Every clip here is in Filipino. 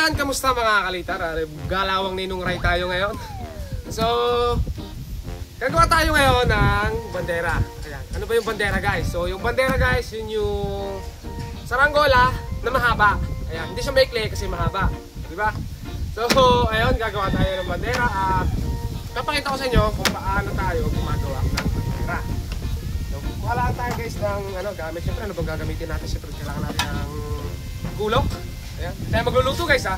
Ayan, kamusta mga kalitar? Galawang Ninong Ray tayo ngayon. So, gagawa tayo ngayon ng bandera. Ayan. Ano ba yung bandera guys? So, yung bandera guys, yun yung saranggola na mahaba. Ayan, hindi siya maikli kasi mahaba. Diba? So, ayun, gagawa tayo ng bandera at kapakita ko sa inyo kung paano tayo gumagawa ng bandera. So, kuhalaan tayo guys ng gamit. Siyempre, ano bang gagamitin natin? Siyempre, kailangan natin ng gulok. Ayan. Kaya magluluto guys ha.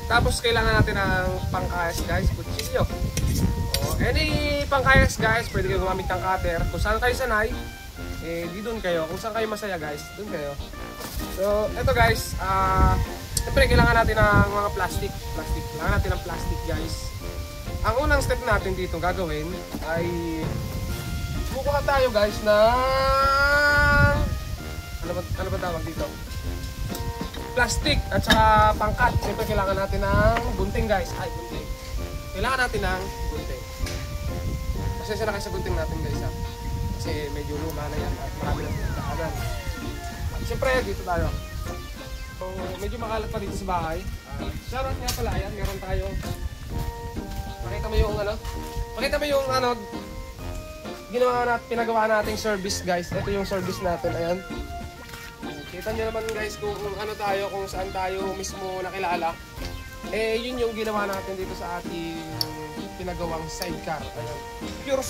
Tapos kailangan natin ng pangkayas guys, kutsilyo. Any pangkayas guys, pwede kayo gumamit ng cutter. Kung saan kayo sanay, di doon kayo. Kung saan kayo masaya guys, doon kayo. So, eto guys, siyempre kailangan natin ng mga plastic. Kailangan natin ng plastic guys. Ang unang step natin dito gagawin ay kukuha tayo guys ng ano ba tawag dito? Plastic at saka pangkat. Siyempre kailangan natin ng gunting guys. Ay, gunting. Kailangan natin ng gunting. Pasensya na kayo sa gunting natin guys ha. Kasi medyo luma na yan at marami na pinagdaanan. Siyempre dito tayo. So, medyo makalat pa dito sa bahay. Shoutout nga pala, ayan, meron tayo. Pakita mo yung pinagawa nating service guys. Ito yung service natin, ayan. Kita nyo naman guys kung tayo, kung saan tayo mismo nakilala. Yun yung ginawa natin dito sa ating pinagawang sidecar. Ayan. Pure,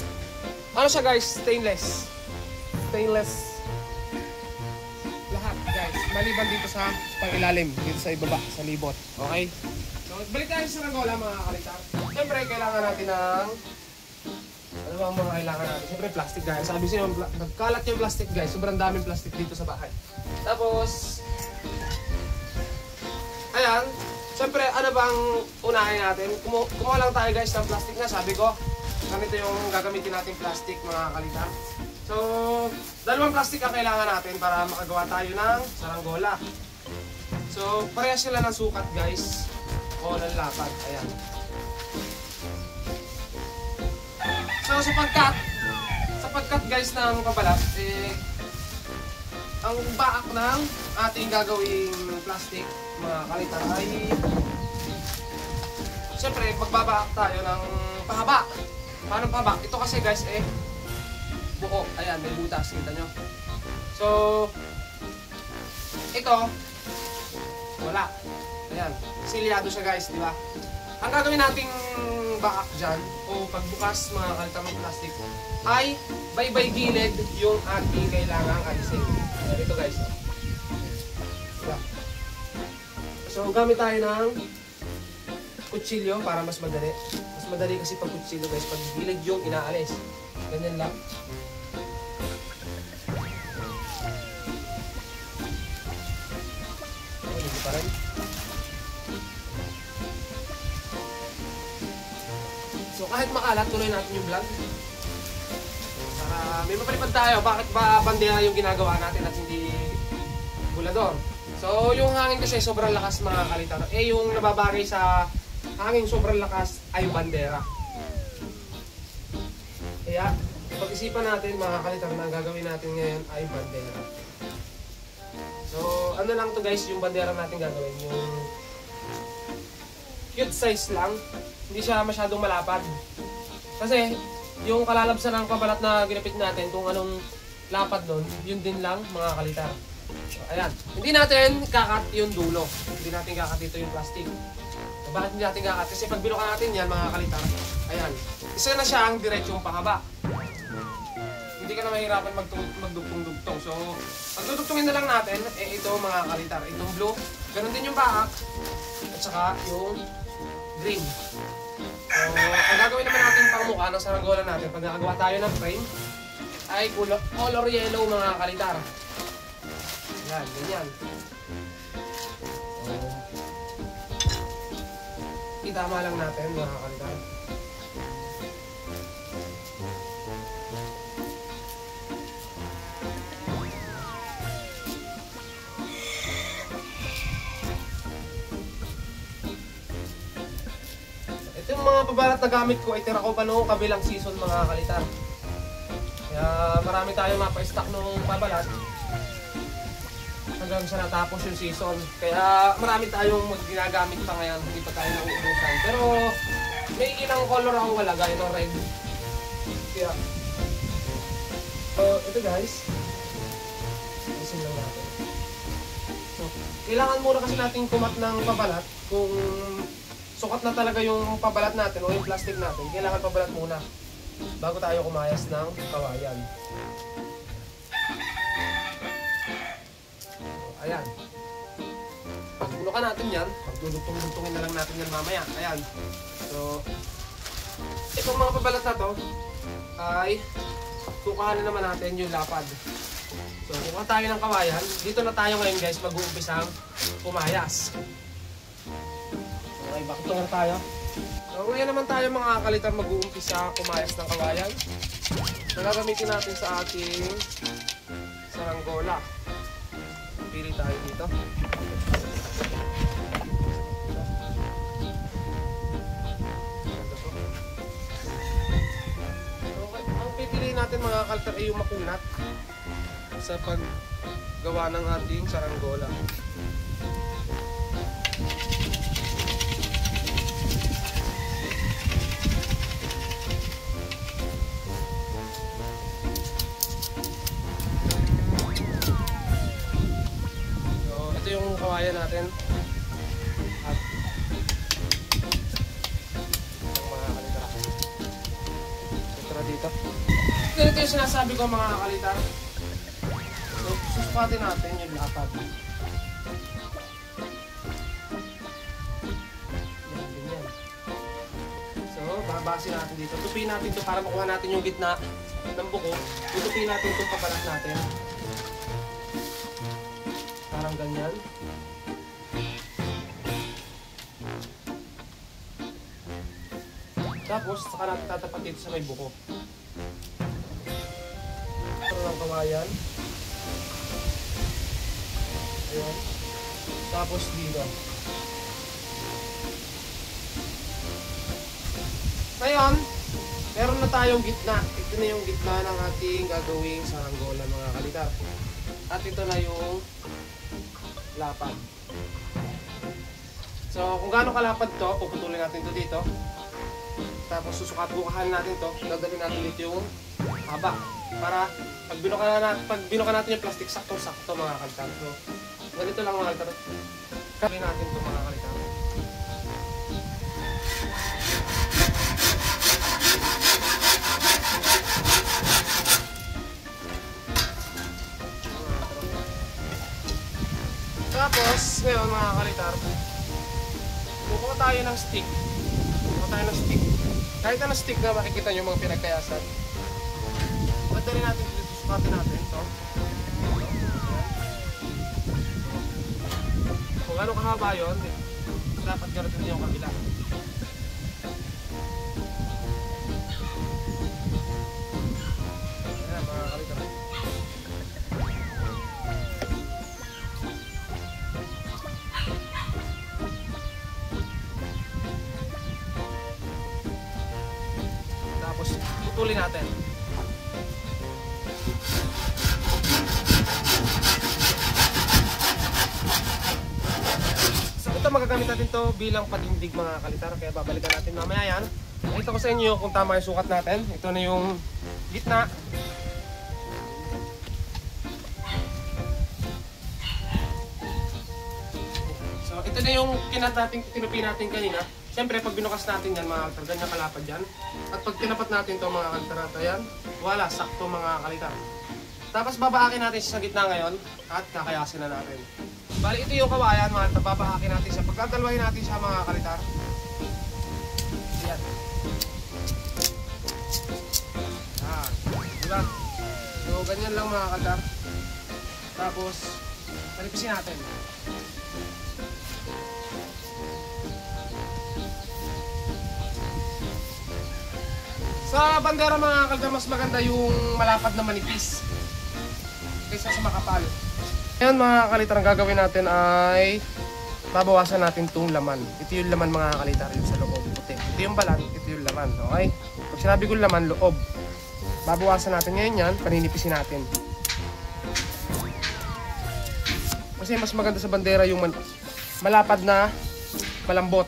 siya guys, stainless. Lahat guys, maliban dito sa pangilalim, dito sa ibaba, sa libot. Okay? So, balik tayo sa saranggola mga kalitar. Siyempre, kailangan natin ng ano bang mga kailangan natin? Siyempre, plastic guys. Sabi siya, nagkalat yung plastic guys. Sobrang daming plastic dito sa bahay. Tapos, ayan. Siyempre, ano bang unahin natin? Kumuha lang tayo guys ng plastic na. Sabi ko, ganito yung gagamitin natin plastic mga kalitar. So, dalawang plastic ang kailangan natin para makagawa tayo ng saranggola. So, parehas sila ng sukat guys. O ng lapad. Ayan. So, sa pagkat guys ng pabalat, ang baak ng ating gagawing plastic mga kalitar ay siyempre, magbabaak tayo ng pahaba. Paano pahaba? Ito kasi guys, buo. Ayan, may butas. Kita nyo? So, ito, wala. Ayan, silyado siya guys, di ba? Ang gagawin nating baak dyan, o pagbukas mga kalitar ng plastic, ay baybay gilid yung ating kailangang alisin. Ito guys. Diba? So, gamit tayo ng kutsilyo para mas madali. Mas madali kasi pag kutsilyo guys, pag gilid yung inaalis. Ganyan lang. Hindi pa rin. So, kahit makalat, tuloy natin yung vlog. Para may mapalipad tayo, bakit ba bandera yung ginagawa natin at hindi bulador? So, yung hangin kasi sobrang lakas mga kalitar. Yung nababagay sa hangin sobrang lakas ay bandera. Kaya, pag-isipan natin mga kalitar na ang gagawin natin ngayon ay bandera. So, ano lang to guys, yung bandera natin gagawin. Yung cute size lang. Hindi siya masyadong malapad. Kasi, yung kalalabsan ng pabalat na ginapit natin, kung anong lapad nun, yun din lang mga kalitar. So, ayan. Hindi natin kakat yung dulo. Hindi natin kakat dito yung plastic. So, bakit hindi natin kakat? Kasi pag binuka natin yan mga kalitar, ayan. Isa na siya ang diretsong pahaba. Hindi ka na mahirapan magdugtong-dugtong. So, magdudugtungin na lang natin, ito mga kalitar. Itong blue, ganun din yung baak, at saka yung green. So, ang gagawin naman natin pang mukha ng saranggola natin, pag nakagawa tayo ng frame, ay color yellow mga kalitar. Yan, ganyan. So, itama lang natin mga kalitar. Yung mga pabalat na gamit ko ay tira ko pa noong kabilang season mga kalitar. Kaya marami tayong mapa-stock noong pabalat. hanggang sa natapos yung season. Kaya marami tayong ginagamit pa ngayon, hindi pa tayo nauubusan. Pero may ilang color ako malagay, ito red. Kaya, ito guys, isin lang natin. So, kailangan muna kasi natin kumat ng pabalat. Kung sukat na talaga yung pabalat natin o yung plastic natin, kailangan pabalat muna bago tayo kumayas ng kawayan. Ayan. Pagbunukan natin yan, pagdudugtong-dugtongin na lang natin yan mamaya. Ayan. So, itong mga pabalat na to ay tukahanin naman natin yung lapad. So, kukuha tayo ng kawayan. Dito na tayo ngayon guys, mag-uumpisang pumayas. Okay, bakit na tayo? So, ngayon naman tayo mga kalitar mag-uumpisa pumayas ng kawayan. Nagagamitin natin sa ating saranggola. Pili tayo dito. Okay, ang pipiliin natin mga kalitar ay yung makunat sa paggawa ng ating saranggola. Yung kawayan natin at mga kalitar. Ito dito. Ganito yung sinasabi ko mga kalitar. So, susukatin natin yung lapad. Yan. So, babase natin dito. Tupiin natin ito para makuha natin yung gitna ng buko. Tutupiin natin itong pabalat natin. Parang ganyan. Tapos, saka natin tatapat dito sa may buko. Ito ng kawayan. Ayan. Tapos dito. Ngayon, meron na tayong gitna. Ito na yung gitna ng ating gagawing saranggola mga kalitar. At ito na yung lapad. So, kung gaano kalapad to, puputulin natin to dito. Tapos bukahan natin to, gagawin natin dito yung haba. Para pag binuka natin yung plastic, sakto-sakto mga kalitar. So, ganito lang mga kalitar. Gawin natin to mga kalitar. Tapos, ngayon mga kalitar, kukuha tayo ng stick. Kahit na stick na makikita nyo mga pinagkayasan. Madali natin dito, sukatin natin ito. Kung ano kahaba yun, dapat garating yung kabila. Ayan mga kalitar. Tapos putulin natin. So ito magagamit natin to bilang patindig mga kalitar. Kaya babalikan natin mamaya yan. Nakita ko sa inyo kung tama yung sukat natin. Ito na yung gitna. So ito na yung tinupi natin kanina. Siyempre, pag binukas natin yan, mga kalitar, ganyan kalapad yan. At pag tinapat natin ito mga kalitar, yan, wala, sakto mga kalitar. Tapos babaakin natin siya sa gitna ngayon at kakayasin na natin. Bali, ito yung kawayan mga kalitar, babaakin natin siya. Pagkadalwahin natin siya mga kalitar. Yan. Diba? So, ganyan lang mga kalitar. Tapos, palipisin natin. Sa bandera mga kalitar, mas maganda yung malapad na manipis kaysa sa makapal. Ngayon mga kalitar, ang gagawin natin ay babawasan natin itong laman. Ito yung laman mga kalitar, yung sa loob puti. Ito yung balat, ito yung laman. Okay? Pag sinabi ko laman, loob. Babawasan natin ngayon yan, paninipisin natin. Kasi mas maganda sa bandera yung malapad na malambot.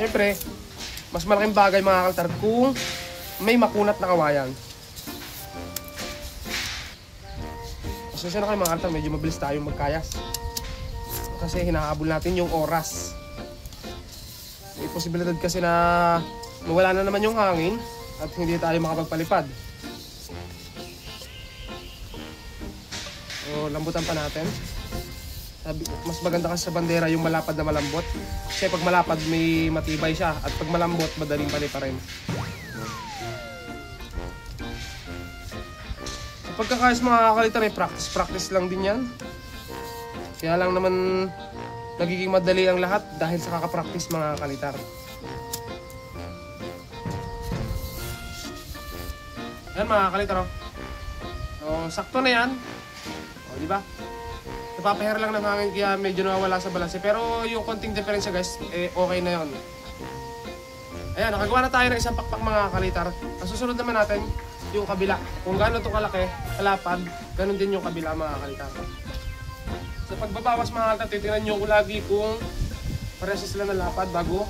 Siyempre, mas malaking bagay mga kaltar kung may makunat na kawayan. Pasensya na kayo mga kaltar, medyo mabilis tayong magkayas. Kasi hinahabol natin yung oras. May posibilidad kasi na mawala na naman yung hangin at hindi tayo makapagpalipad. So, lambutan pa natin. Mas maganda kasi sa bandera yung malapad na malambot. Kasi pag malapad may matibay siya. At pag malambot, madaling paliparin. Sa pagkakayos mga kakalitar, practice lang din yan. Kaya lang naman nagiging madali ang lahat dahil sa kakapractice mga kakalitar. Ayan mga kakalitar. So, sakto na yan. O, diba? Napapahair lang ng hangin kaya medyo nawawala sa balanse. Pero yung konting diferensya guys, okay na yon. Ayan, nakagawa na tayo ng isang pakpak mga kakalitar. Ang susunod naman natin, yung kabila. Kung gaano ito kalaki, kalapad, ganun din yung kabila mga kakalitar. Sa pagbabawas mga kakalitar, titignan nyo ko lagi kung parehas sila na lapad bago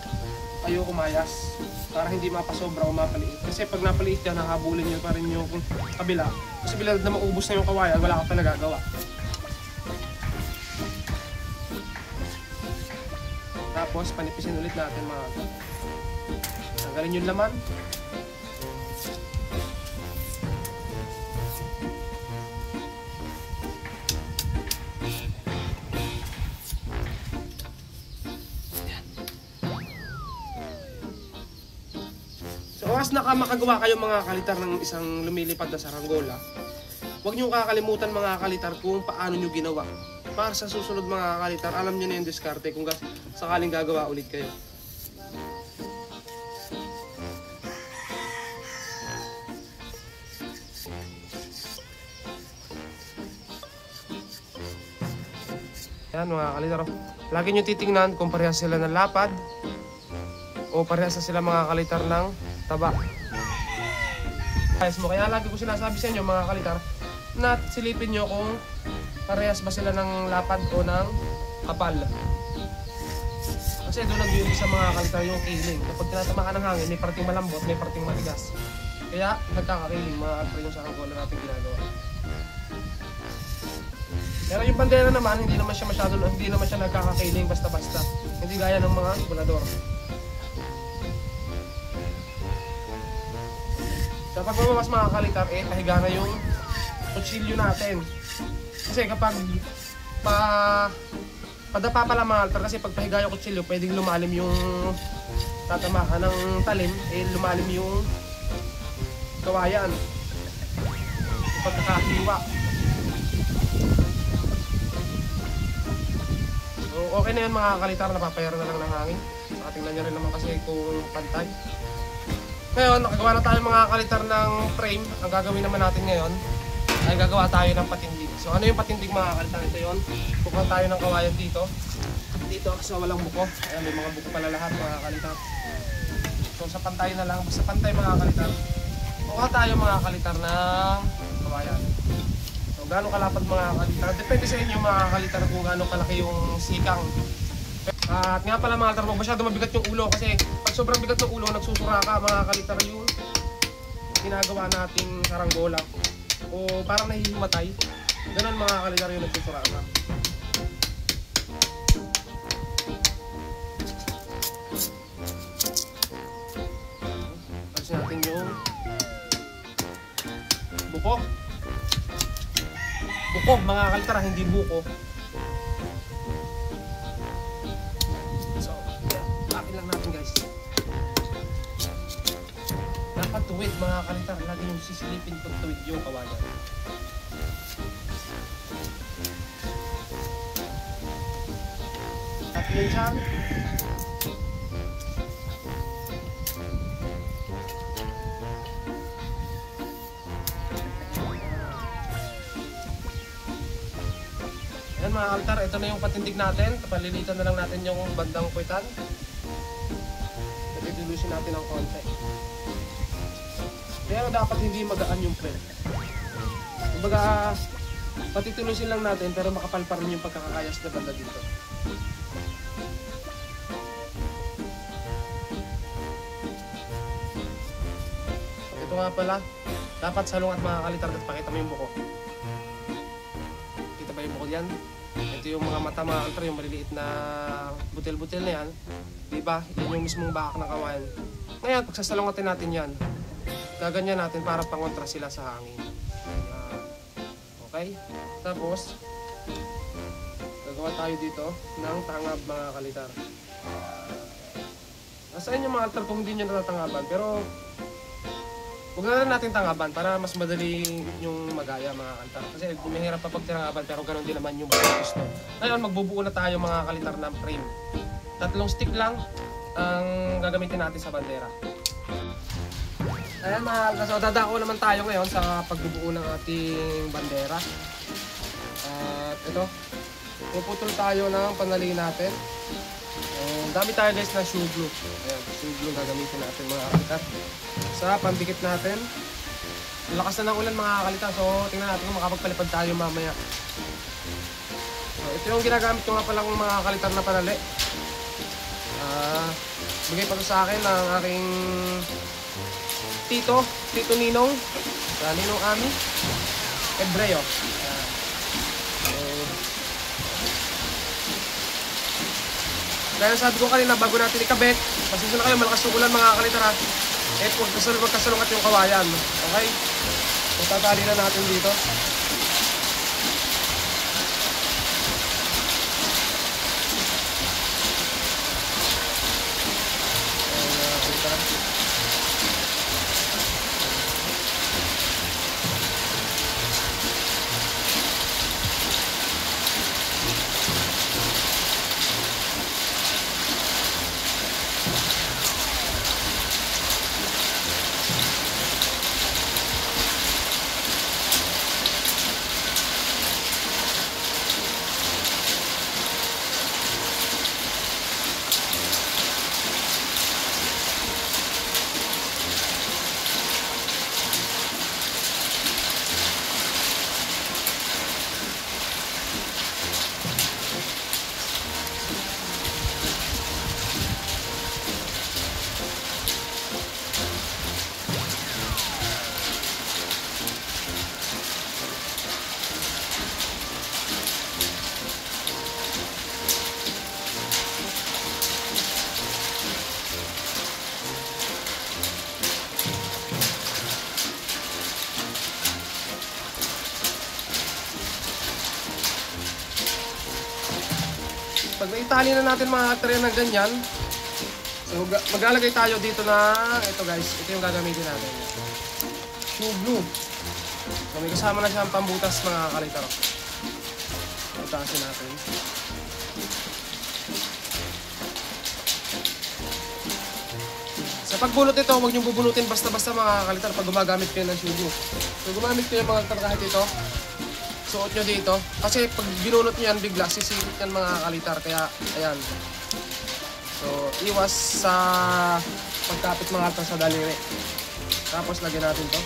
kayo kumayas. Para hindi mapasobra o mapaliit. Kasi pag napaliit yan, hahabulin nyo pa rin yung kabila. Posibilidad na maubos na yung kawayan, wala ka pa nagagawa. Tapos panipisin ulit natin mga kakalitar. Tanggalin yung laman. So oras na makagawa kayo mga kakalitar ng isang lumilipad na saranggola, huwag nyo kakalimutan mga kakalitar kung paano nyo ginawa. Para sa susunod mga kakalitar, alam nyo na yung diskarte kung sakaling gagawa ulit kayo. Yan mga kakalitar, lagi nyo titingnan kung parehas sila ng lapad o parehas sila mga kakalitar ng taba. Ayos mo, kaya lagi ko sinasabi sa inyo mga kakalitar na silipin nyo kung parehas ba sila ng lapad o ng kapal. Kasi doon nag-iuwi sa mga kakalitar yung kiling. Kapag tinatamaan ng hangin, may parting malambot, may parting matigas. Kaya nagkakakiling mga kakalitar yung saranggola natin ginagawa. Pero yung bandera naman, hindi naman siya nagkakakiling basta-basta. Hindi gaya ng mga volador. Sa pagbabawas mga kakalitar, pahiga na yung kutsilyo natin. Kasi kapag padapa pala mga kakalitar, kasi pag pahiga yung kutsilyo, pwedeng lumalim yung tatamahan ng talim, lumalim yung kawayan. Yung pagkakahiwa. So, okay na yun mga kakalitar, napapayar na lang ng hangin. So, tingnan nyo rin naman kasi kung pantay. Ngayon, nakagawa na tayo mga kakalitar ng frame. Ang gagawin naman natin ngayon ay gagawa tayo ng patindig. So ano yung patindig mga kakalitar? Ito yun. Bukuha tayo ng kawayan dito. Dito kasi walang buko. Ayan, may mga buko pala lahat mga kakalitar. So sa pantay na lang. Basta pantay mga kakalitar. Bukuha tayo mga kakalitar ng kawayan. So gaano kalapad mga kakalitar? Depende sa inyo mga kakalitar kung gaano kalaki yung sikang. At nga pala mga kakalitar, masyado mabigat yung ulo kasi pag sobrang bigat ng ulo, nagsusura ka mga kakalitar yung ginagawa nating saranggola o parang nahihimatay. Ganun mga kakalitar yung nagsusura ka. Alisin natin yung buko. Buko mga kakalitar, hindi buko. Dapat tuwid mga kakalitar, lagi yung sisilipin pag tuwid yung kawayan. At yun siya. Ayan mga kakalitar, ito na yung patindig natin. Palilitan na lang natin yung bandang kwitan. Dilusin natin ng konti. Pero dapat hindi magaan yung prep. Kumbaga, patitulosin lang natin pero makapal pa rin yung pagkakayas na banda dito. Ito nga pala, dapat salungat mga kalitar at pakita mo yung buko. Kita ba yung buko yan? Ito yung mga mata mga kalitar, yung maliliit na butil-butil na yan. Diba? Yan yung mismong bahak ng kawayan. Ngayon, pagsasalungatin natin yan, gaganyan natin para pangontra sila sa hangin. Okay? Tapos, gagawa tayo dito ng tangab mga kalitar. Nasa inyo mga kalitar kung hindi nyo natatangaban, pero huwag na lang natin tangaban para mas madali yung magaya mga kalitar. Kasi mahirap pa pagtangaban pero ganoon din naman yung gusto. Ngayon, magbubuo na tayo mga kalitar ng frame. 3 stick lang ang gagamitin natin sa bandera. Ayan mga kalitar, so dadako naman tayo ngayon sa pagbubuo ng ating bandera. At ito, puputol tayo ng panali natin. Dami tayo guys ng shoe glue. Ayan, shoe glue gagamitin natin mga kalitar. Sa pandikit natin. Lakas na ng ulan mga kalitar. So tingnan natin kung makapagpalipad tayo mamaya. So ito yung ginagamit ko nga palang mga kalitar na panali. Bigay pa to sa akin ng aking Tito Ninong. Ninong Ami Ebreo. Kaya sabi ko kanina bago natin ikabit, pasensya na kayo, malakas yung ulan mga kalitar ha. Huwag magkasalungat yung kawayan. Okay? So tatali na natin dito. Pag naitali na natin mga tray na ganyan, so maglalagay tayo dito na, ito guys, ito yung gagamitin natin. Shoe glue. So may kasama na siyang pambutas mga kalitar. Butasin natin. Sa pagbulot ito, huwag niyong bubunutin basta-basta mga kalitar pag gumagamit kayo ng shoe glue. So gumamit kayo mga kalitar kahit ito. Suot nyo dito. Kasi pag binulot nyo yan bigla, sisipit yan mga kalitar. Kaya, ayan. So, iwas sa pagkapit mga kalitar sa daliri. Tapos, lagyan natin to.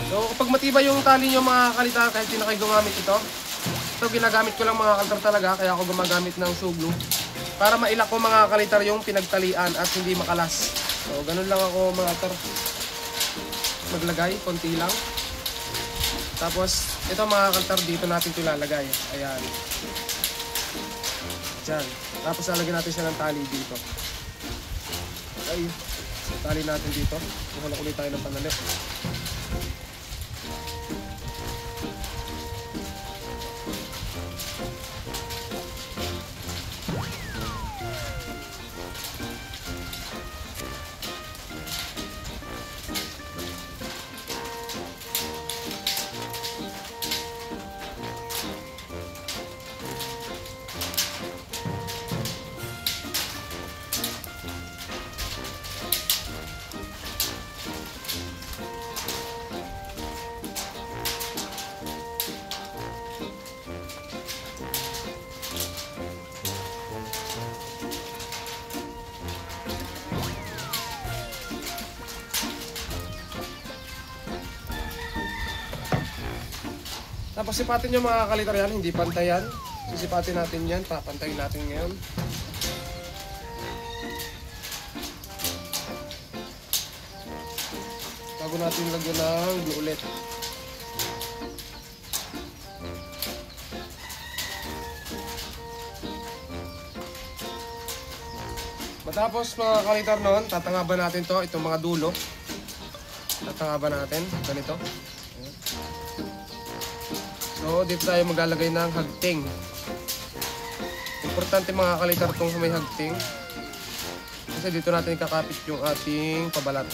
So, kapag matibay yung tali nyo mga kalitar, kahit hindi na kayo gumamit ito. Ito, ginagamit ko lang mga kalitar talaga. Kaya ako gumagamit ng shoe glue. Para mailak ko mga kalitar yung pinagtalian at hindi makalas. So, ganun lang ako mga kalitar maglagay, konti lang. Tapos, ito mga kalitar, dito natin ito ilalagay. Ayan. Diyan. Tapos, lalagyan natin siya ng tali dito. Okay. Tali natin dito. Kuha na ulit tayo ng panali. Tapos sipatin nyo mga kalitar yan, hindi pantay yan. Sisipatin natin yan, papantayin natin ngayon. Bago natin lagyan ng glue ulit. Matapos mga kalitar noon, tatangaban natin to, itong mga dulo. Tatangaban natin, ganito. So, dito tayo maglalagay ng hagting. Importante mga kalitar itong may hagting. Kasi dito natin kakapit yung ating pabalat.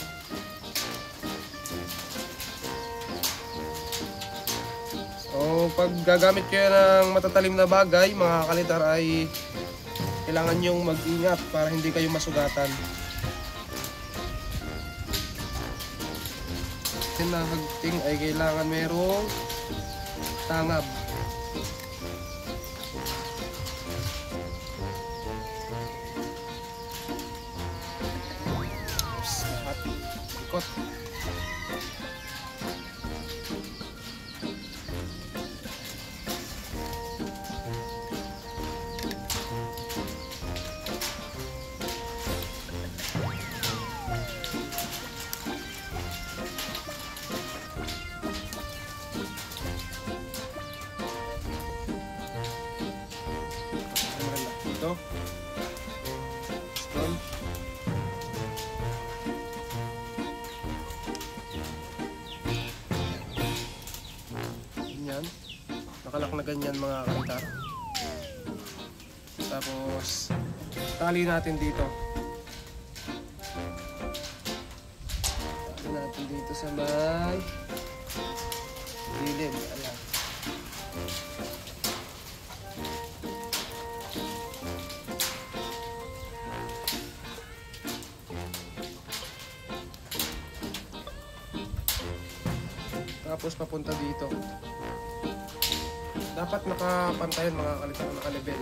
So, pag gagamit kayo ng matatalim na bagay, mga kalitar, ay kailangan nyong mag-ingat para hindi kayo masugatan. Yung hagting ay kailangan merong tangab. Oops, lahat. Ikot. Ito. Stone. Ganyan. Nakalak na ganyan mga kalitar. Tapos tali natin dito. Tali natin dito sa may gilid. Ayan. Tapos papunta dito. Dapat nakapantayan mga kalitar, naka-level.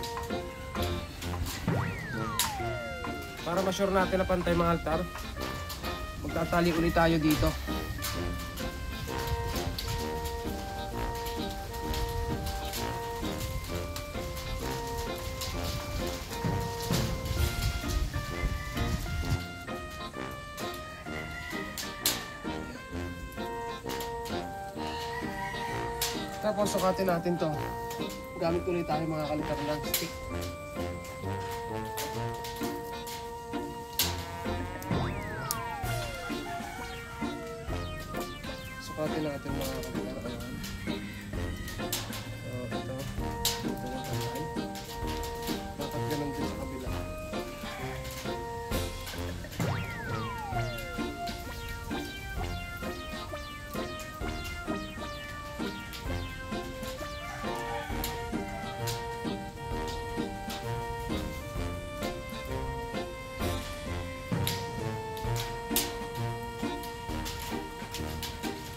Para ma-sure natin na pantay mga altar, magtatali ulit tayo dito. Tapos sukatin natin to. Gamit ulit tayo mga kalitar ng stick. Sukatin natin mga kalitar. So ito. Ito yung kamay. Dapat ganun din sa kabila.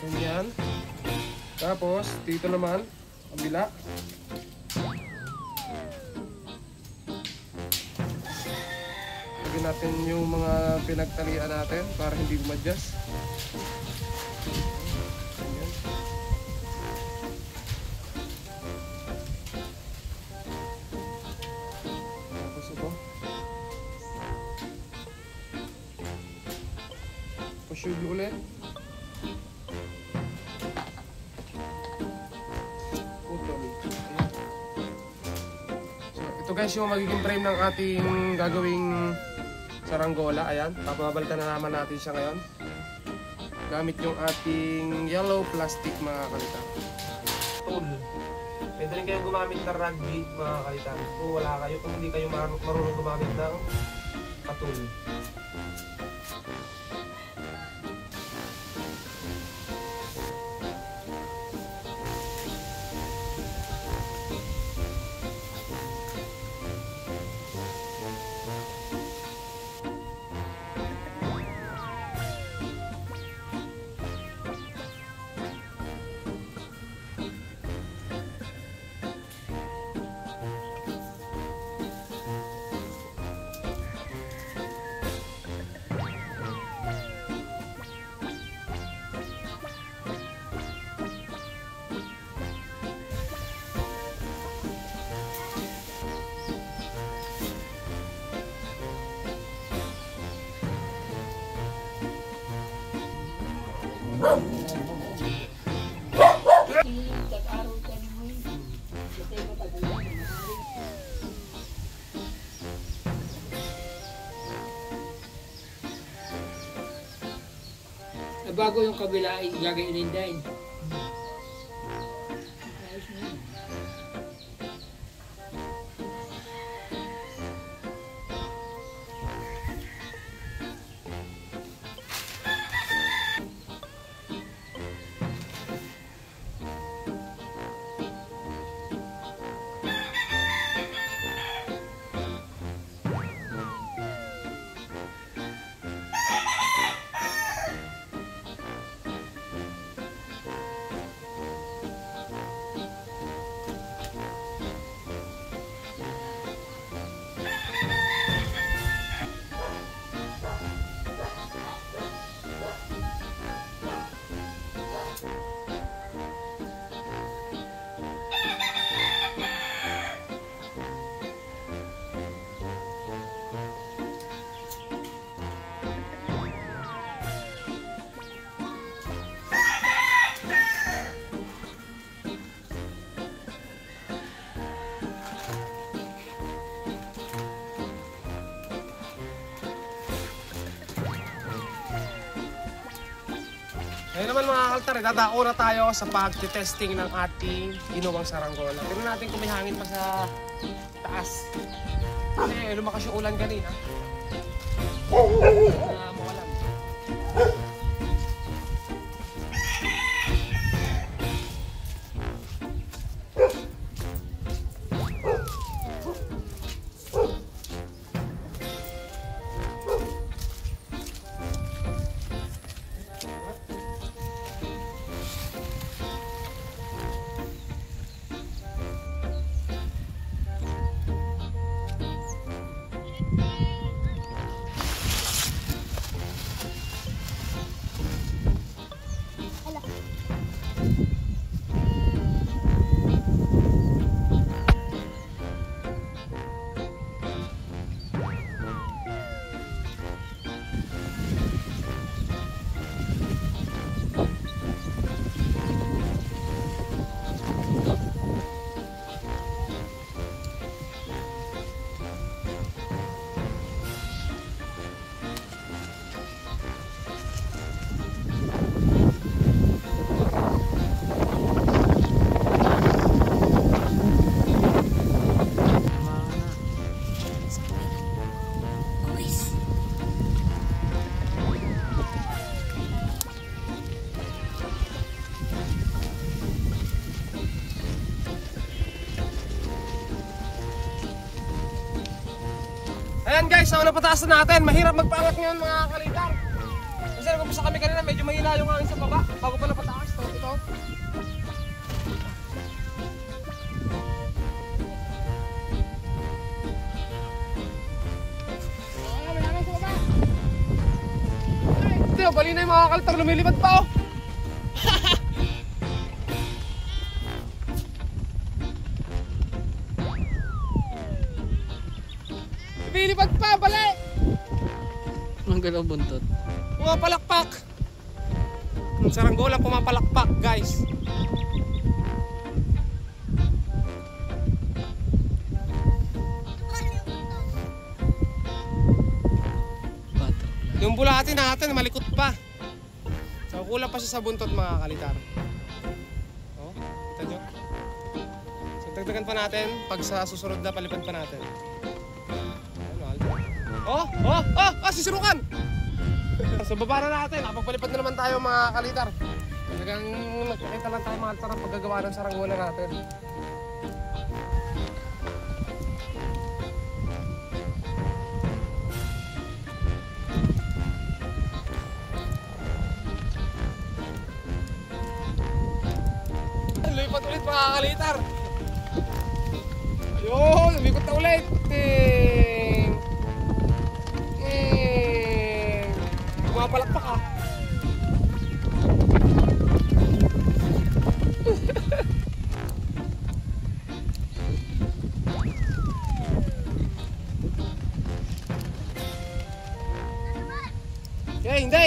Ganyan. Tapos, dito naman, kabila. Lagyan natin yung mga pinagtalian natin para hindi gumadyas. Ganyan. Tapos ito. Push yung ulit. Ito guys yung magiging frame ng ating gagawing saranggola. Ayan, papabalitan na naman natin siya ngayon. Gamit yung ating yellow plastic mga kalitar. Tool. Pwede rin kayong gumamit ng rugby mga kalitar. Kung wala kayo, kung hindi kayo marunong gumamit ng patul. Bago yung kabila ay gagainin din. Ayos na yun. Ngayon naman mga kaltar, dadako na tayo sa pag-testing ng ating ginawang saranggola. Tignan natin kung may hangin pa sa taas. Kasi lumakas yung ulan kanina. Mawalan. Ayan guys, so napataas na natin. Mahirap magpaangat ngayon mga kalidar. Kasi nagpupusa kami kanina, medyo mahina yung hangin sa baba. Bago pa napataas, ito. Ito, bali na yung mga kalidar, lumilipad pa oh. Lumilipad pa, bali! Ang galaw buntot. Pumapalakpak! Ang saranggola pumapalakpak guys. Yung bulati natin malikot pa. So kulang pa siya sa buntot mga kalitar. Oh, kita nyo? So dagdagan pa natin pag sa susunod na palipad pa natin. Sisirukan! So baba na natin, pagpalipad na naman tayo mga kalitar. Talagang nagkakita lang tayo mga kalitar ang paggagawa ng saranggola natin. Lumipat ulit mga kalitar. Ayun, lumikot na ulit. Pumapalakpak ah. Okay, hindi.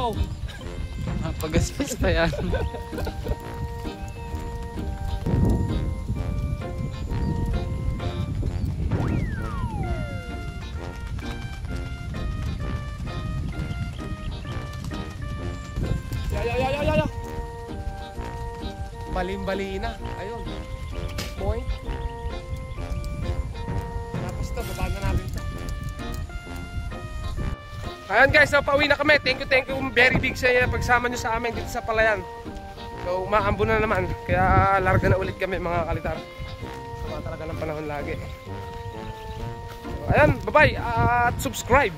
Wow! Pagaspas pa yan. Ya. Baling-bali na. Ayun. Point. Tapos to, baba na natin to. Ayan guys, so pauwi na kami. Thank you very big sa inyo pagsama nyo sa amin dito sa Palayan. So umaambo na naman, kaya larga na ulit kami mga kalitar. Sama talaga ng panahon lagi. So, ayan, bye bye at subscribe.